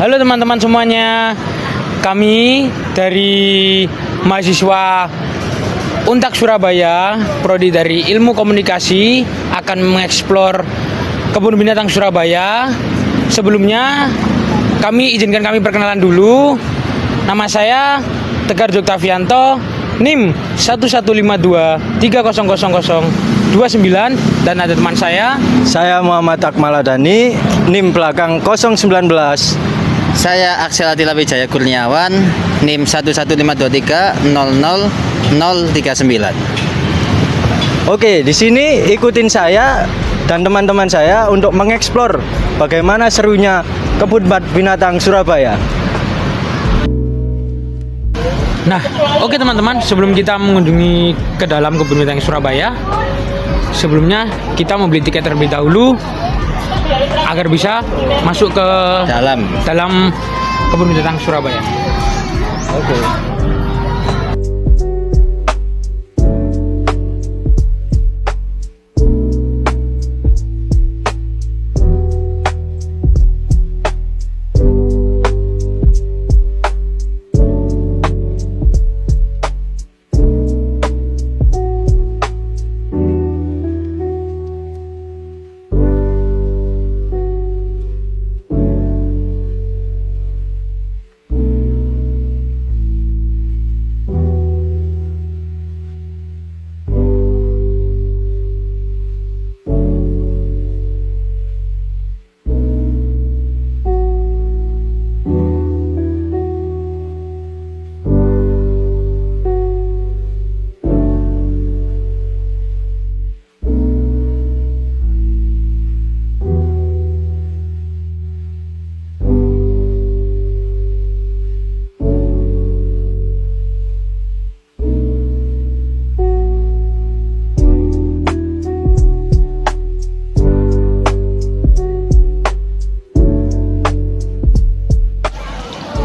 Halo teman-teman semuanya, kami dari mahasiswa Untak Surabaya, prodi dari Ilmu Komunikasi akan mengeksplor kebun binatang Surabaya. Sebelumnya izinkan kami perkenalan dulu. Nama saya Tegar Joktavianto, NIM 1152300029, dan ada teman saya Muhammad Akmaladani, NIM belakang 019. Saya Aksel Adila Wijaya Kurniawan, NIM 1152300039. Oke, di sini ikutin saya dan teman-teman saya untuk mengeksplor bagaimana serunya kebun binatang Surabaya. Nah, oke teman-teman, sebelum kita mengunjungi ke dalam kebun binatang Surabaya, sebelumnya kita mau beli tiket terlebih dahulu agar bisa masuk ke dalam kebun binatang Surabaya. Oke.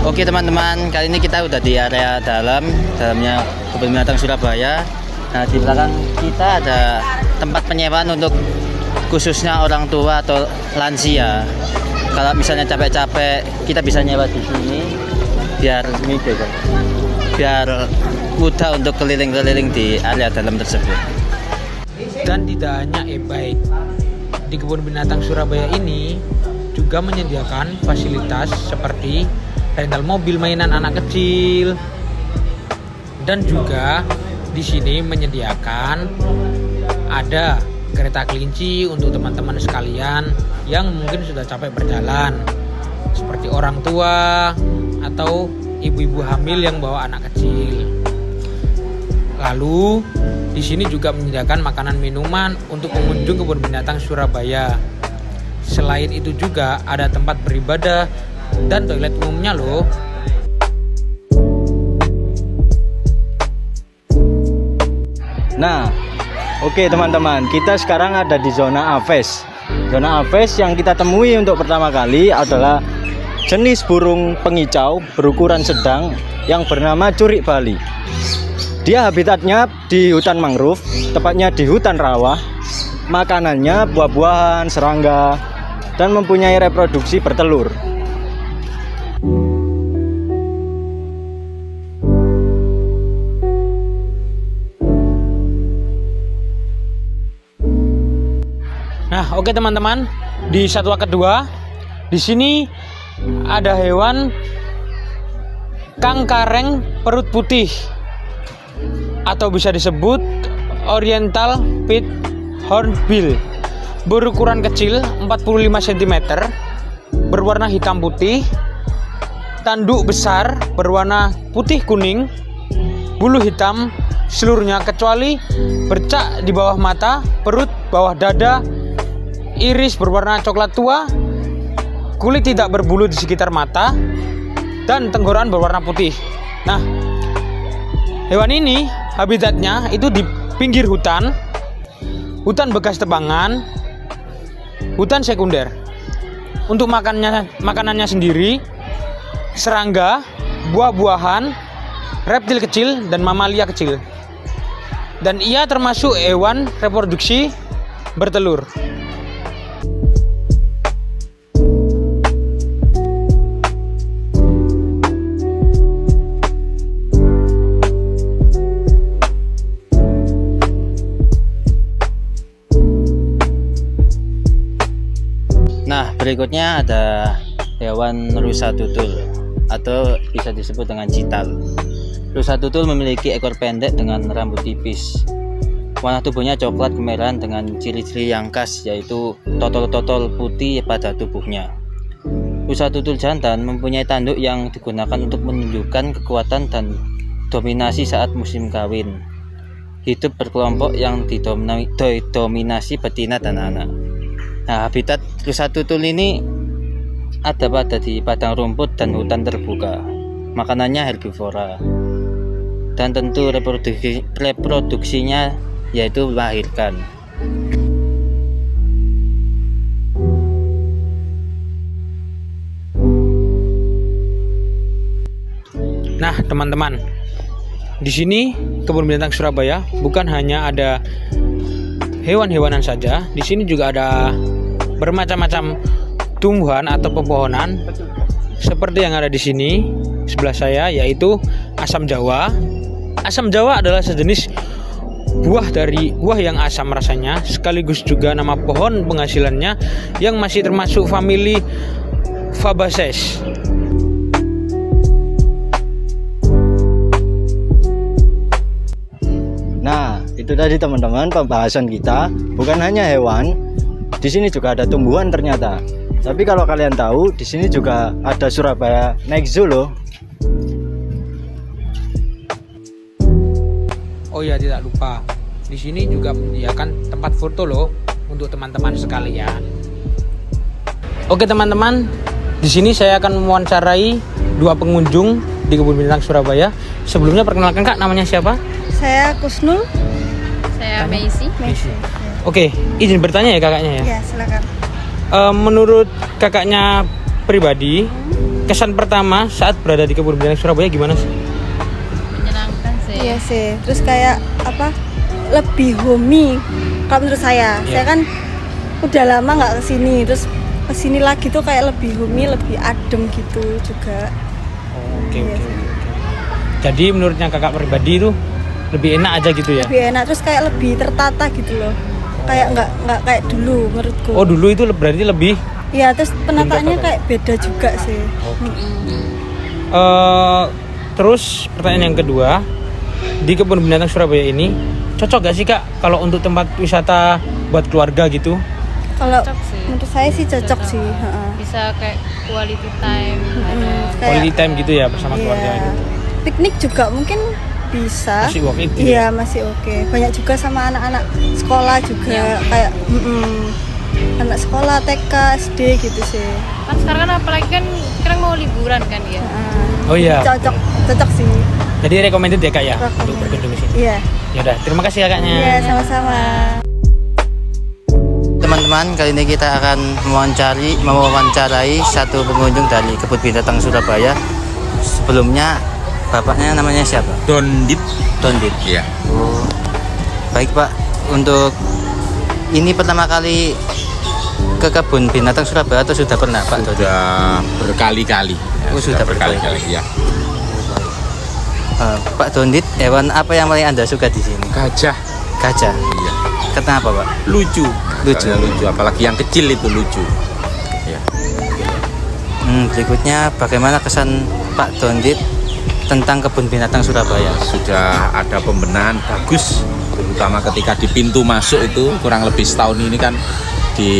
Oke teman-teman, kali ini kita udah di area dalamnya kebun binatang Surabaya. Nah, di belakang kita ada tempat penyewaan untuk khususnya orang tua atau lansia. Kalau misalnya capek-capek, kita bisa nyewa di sini biar mudah untuk keliling-keliling di area dalam tersebut. Dan tidak hanya e-bike, di kebun binatang Surabaya ini juga menyediakan fasilitas seperti rental mobil mainan anak kecil, dan juga di sini menyediakan ada kereta kelinci untuk teman-teman sekalian yang mungkin sudah capek berjalan, seperti orang tua atau ibu-ibu hamil yang bawa anak kecil. Lalu di sini juga menyediakan makanan minuman untuk pengunjung kebun binatang Surabaya. Selain itu juga ada tempat beribadah dan toilet umumnya loh. Nah, oke teman-teman, kita sekarang ada di zona aves. Zona aves yang kita temui untuk pertama kali adalah jenis burung pengicau berukuran sedang yang bernama curik Bali. Dia habitatnya di hutan mangrove, tepatnya di hutan rawa. Makanannya buah-buahan, serangga, dan mempunyai reproduksi bertelur. Nah, oke teman-teman, di satwa kedua, di sini ada hewan kangkareng perut putih atau bisa disebut Oriental Pit Hornbill. Berukuran kecil 45 cm, berwarna hitam putih, tanduk besar berwarna putih kuning, bulu hitam seluruhnya kecuali bercak di bawah mata, perut, bawah dada, iris berwarna coklat tua, kulit tidak berbulu di sekitar mata, dan tenggorokan berwarna putih. Nah, hewan ini habitatnya itu di pinggir hutan bekas tebangan, hutan sekunder. Untuk makanannya sendiri serangga, buah-buahan, reptil kecil, dan mamalia kecil. Dan ia termasuk hewan reproduksi bertelur. Berikutnya ada hewan rusa tutul atau bisa disebut dengan cital. Rusa tutul memiliki ekor pendek dengan rambut tipis. Warna tubuhnya coklat kemerahan dengan ciri-ciri yang khas, yaitu totol-totol putih pada tubuhnya. Rusa tutul jantan mempunyai tanduk yang digunakan untuk menunjukkan kekuatan dan dominasi saat musim kawin. Hidup berkelompok yang didominasi betina dan anak. Nah, habitat rusa tutul ini ada di padang rumput dan hutan terbuka. Makanannya herbivora. Dan tentu reproduksinya yaitu melahirkan. Nah, teman-teman, di sini Kebun Binatang Surabaya bukan hanya ada hewan-hewanan saja, di sini juga ada bermacam-macam tumbuhan atau pepohonan seperti yang ada di sini sebelah saya, yaitu asam jawa. Asam jawa adalah sejenis buah yang asam rasanya, sekaligus juga nama pohon penghasilannya yang masih termasuk famili Fabaceae. Nah, itu tadi teman-teman pembahasan kita. Bukan hanya hewan, di sini juga ada tumbuhan ternyata. Tapi kalau kalian tahu, di sini juga ada Surabaya Next Zoo loh. Oh ya, tidak lupa, di sini juga menyediakan tempat foto loh untuk teman-teman sekalian. Oke teman-teman, di sini saya akan mewawancarai 2 pengunjung di Kebun Binatang Surabaya. Sebelumnya perkenalkan Kak, namanya siapa? Saya Kusnul. Saya Meisi. Oke, izin bertanya ya kakaknya ya. Ya, silakan. Menurut kakaknya pribadi, kesan pertama saat berada di Kebun Binatang Surabaya gimana sih? Menyenangkan sih. Iya sih. Terus kayak apa? Lebih homey. Kalau menurut saya, Iya. saya kan udah lama nggak kesini. Terus kesini lagi tuh kayak lebih homey, lebih adem gitu juga. Oke. Iya sih. Jadi menurutnya kakak pribadi itu lebih enak aja gitu ya? Lebih enak. Terus kayak lebih tertata gitu loh. Kayak nggak kayak dulu menurutku. Oh, dulu itu berarti lebih. Iya. Terus penataannya Tertata. kayak beda juga sih. Terus pertanyaan yang kedua, di Kebun Binatang Surabaya ini cocok gak sih kak kalau untuk tempat wisata buat keluarga gitu? Kalau Cocok sih. menurut saya sih cocok sih. Heeh. Bisa kayak quality time. Ada Kayak- Quality time gitu ya bersama Iya. keluarga gitu. Piknik juga mungkin bisa. Masih worth it gitu Iya ya? masih oke. Banyak juga sama anak-anak sekolah juga kayak anak sekolah TK SD gitu sih. kan sekarang kan apalagi kan sekarang mau liburan kan ya. Oh iya. Cocok sih. Jadi recommended ya kak ya untuk Recommended. berkunjung di sini. Iya. Ya udah, terima kasih kakaknya. Iya sama-sama. Teman-teman, kali ini kita akan mewawancarai satu pengunjung dari Kebun Binatang Surabaya. Sebelumnya, bapaknya namanya siapa? Dondit. Dondit. Iya. Oh, baik Pak. Untuk ini pertama kali ke Kebun Binatang Surabaya atau sudah pernah Pak Dondit? Sudah berkali-kali. Ya, Oh, sudah berkali-kali. Ya. Pak Dondit, hewan apa yang paling Anda suka di sini? Gajah. Gajah. Iya. Kenapa Pak? Lucu. Lucu. Soalnya lucu. Apalagi yang kecil itu lucu. Ya. Berikutnya bagaimana kesan Pak Dondit tentang Kebun Binatang Surabaya? Sudah ada pembenahan bagus, terutama ketika di pintu masuk itu kurang lebih setahun ini kan di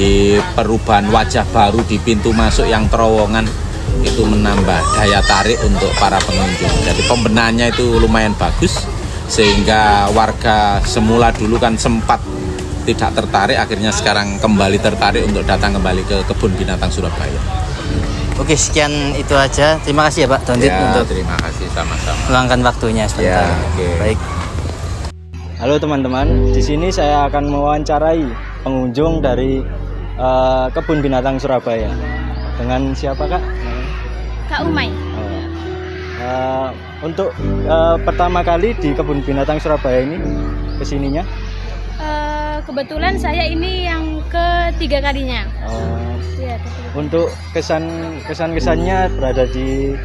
perubahan wajah baru di pintu masuk yang terowongan itu menambah daya tarik untuk para pengunjung. Jadi pembenahannya itu lumayan bagus sehingga warga semula dulu kan sempat tidak tertarik, akhirnya sekarang kembali tertarik untuk datang kembali ke Kebun Binatang Surabaya. Oke, sekian itu aja. Terima kasih ya Pak Dondit Ya, untuk terima kasih sama-sama. meluangkan waktunya sebentar. Ya, oke. Baik. Halo teman-teman, di sini saya akan mewawancarai pengunjung dari Kebun Binatang Surabaya. Dengan siapa kak? Kak Umay. Untuk pertama kali di Kebun Binatang Surabaya ini kesininya? Kebetulan saya ini yang ketiga kalinya. Iya, Untuk kesannya berada di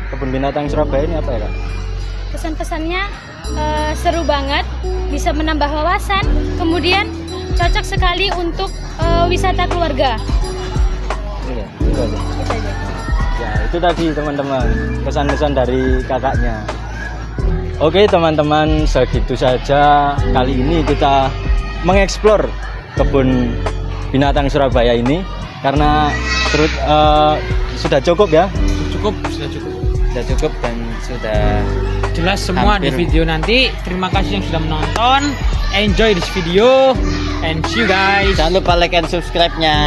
Kebun Binatang Surabaya ini apa ya kak? Pesan-pesannya seru banget, bisa menambah wawasan, kemudian cocok sekali untuk wisata keluarga. Iya, itu aja. Itu aja. Ya, itu tadi teman-teman pesan-pesan dari kakaknya. Oke teman-teman, segitu saja kali ini kita mengeksplor kebun binatang Surabaya ini karena sudah cukup ya. Sudah cukup. Sudah cukup dan sudah Jelas semua di hampir. video nanti. Terima kasih yang sudah menonton. Enjoy this video and see you guys. Jangan lupa like and subscribe-nya.